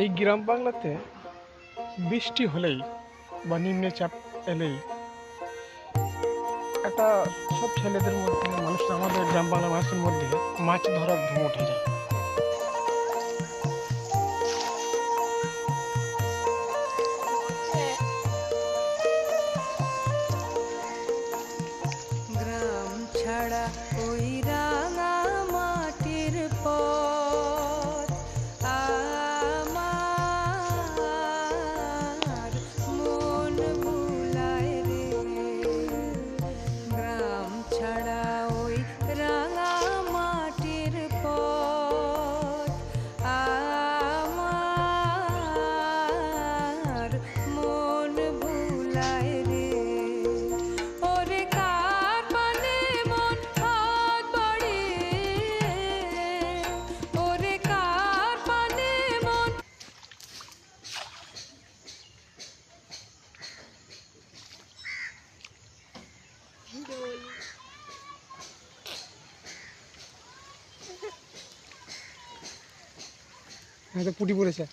এই গ্রাম বাংলাতে বৃষ্টি হলেই বা নিম্নচাপ এলেই একটা সব ছেলেদের মধ্যে আমাদের গ্রাম বাংলার মানুষের মধ্যে মাছ ধরার ধুম উঠে যায়। গ্রাম ছাড়া ওই রাঙা মাটির পথ আমার মন ভুলায় রে। গ্রাম ছাড়া ওই রাঙা মাটির পথ আমার মন ভুলায় রে। ওরে কার পানে মন হাত বাড়িয়ে, ওরে কার পানে মন। পুটি পড়েছে।